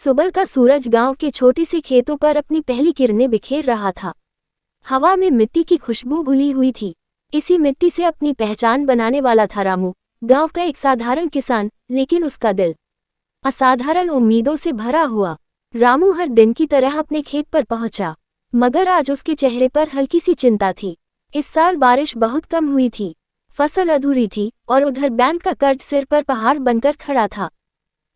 सुबह का सूरज गांव के छोटे से खेतों पर अपनी पहली किरणें बिखेर रहा था। हवा में मिट्टी की खुशबू घुली हुई थी। इसी मिट्टी से अपनी पहचान बनाने वाला था रामू, गांव का एक साधारण किसान, लेकिन उसका दिल असाधारण उम्मीदों से भरा हुआ। रामू हर दिन की तरह अपने खेत पर पहुंचा, मगर आज उसके चेहरे पर हल्की सी चिंता थी। इस साल बारिश बहुत कम हुई थी, फसल अधूरी थी और उधर बैंक का कर्ज सिर पर पहाड़ बनकर खड़ा था।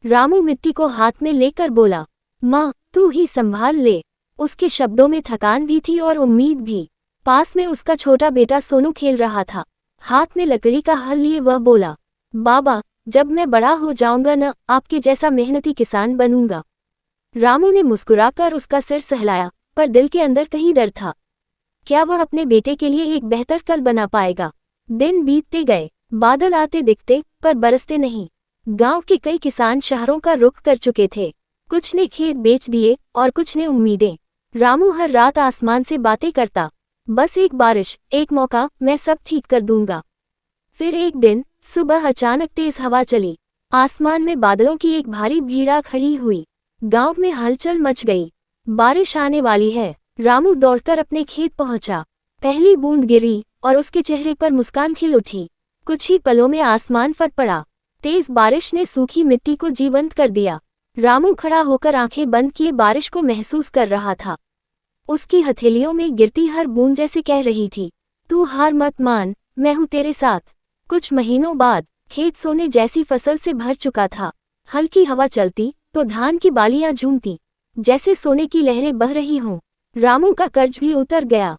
रामू मिट्टी को हाथ में लेकर बोला, माँ तू ही संभाल ले। उसके शब्दों में थकान भी थी और उम्मीद भी। पास में उसका छोटा बेटा सोनू खेल रहा था, हाथ में लकड़ी का हल लिए वह बोला, बाबा जब मैं बड़ा हो जाऊंगा न, आपके जैसा मेहनती किसान बनूंगा। रामू ने मुस्कुराकर उसका सिर सहलाया, पर दिल के अंदर कहीं डर था। क्या वह अपने बेटे के लिए एक बेहतर कल बना पाएगा? दिन बीतते गए, बादल आते दिखते पर बरसते नहीं। गांव के कई किसान शहरों का रुख कर चुके थे, कुछ ने खेत बेच दिए और कुछ ने उम्मीदें। रामू हर रात आसमान से बातें करता, बस एक बारिश, एक मौका, मैं सब ठीक कर दूंगा। फिर एक दिन सुबह अचानक तेज हवा चली, आसमान में बादलों की एक भारी भीड़ा खड़ी हुई। गांव में हलचल मच गई, बारिश आने वाली है। रामू दौड़कर अपने खेत पहुंचा। पहली बूंद गिरी और उसके चेहरे पर मुस्कान खिल उठी। कुछ ही पलों में आसमान फट पड़ा। तेज बारिश ने सूखी मिट्टी को जीवंत कर दिया। रामू खड़ा होकर आंखें बंद किए बारिश को महसूस कर रहा था। उसकी हथेलियों में गिरती हर बूंद जैसे कह रही थी, तू हार मत मान, मैं हूं तेरे साथ। कुछ महीनों बाद खेत सोने जैसी फसल से भर चुका था। हल्की हवा चलती तो धान की बालियां झूमती, जैसे सोने की लहरें बह रही हों। रामू का कर्ज भी उतर गया।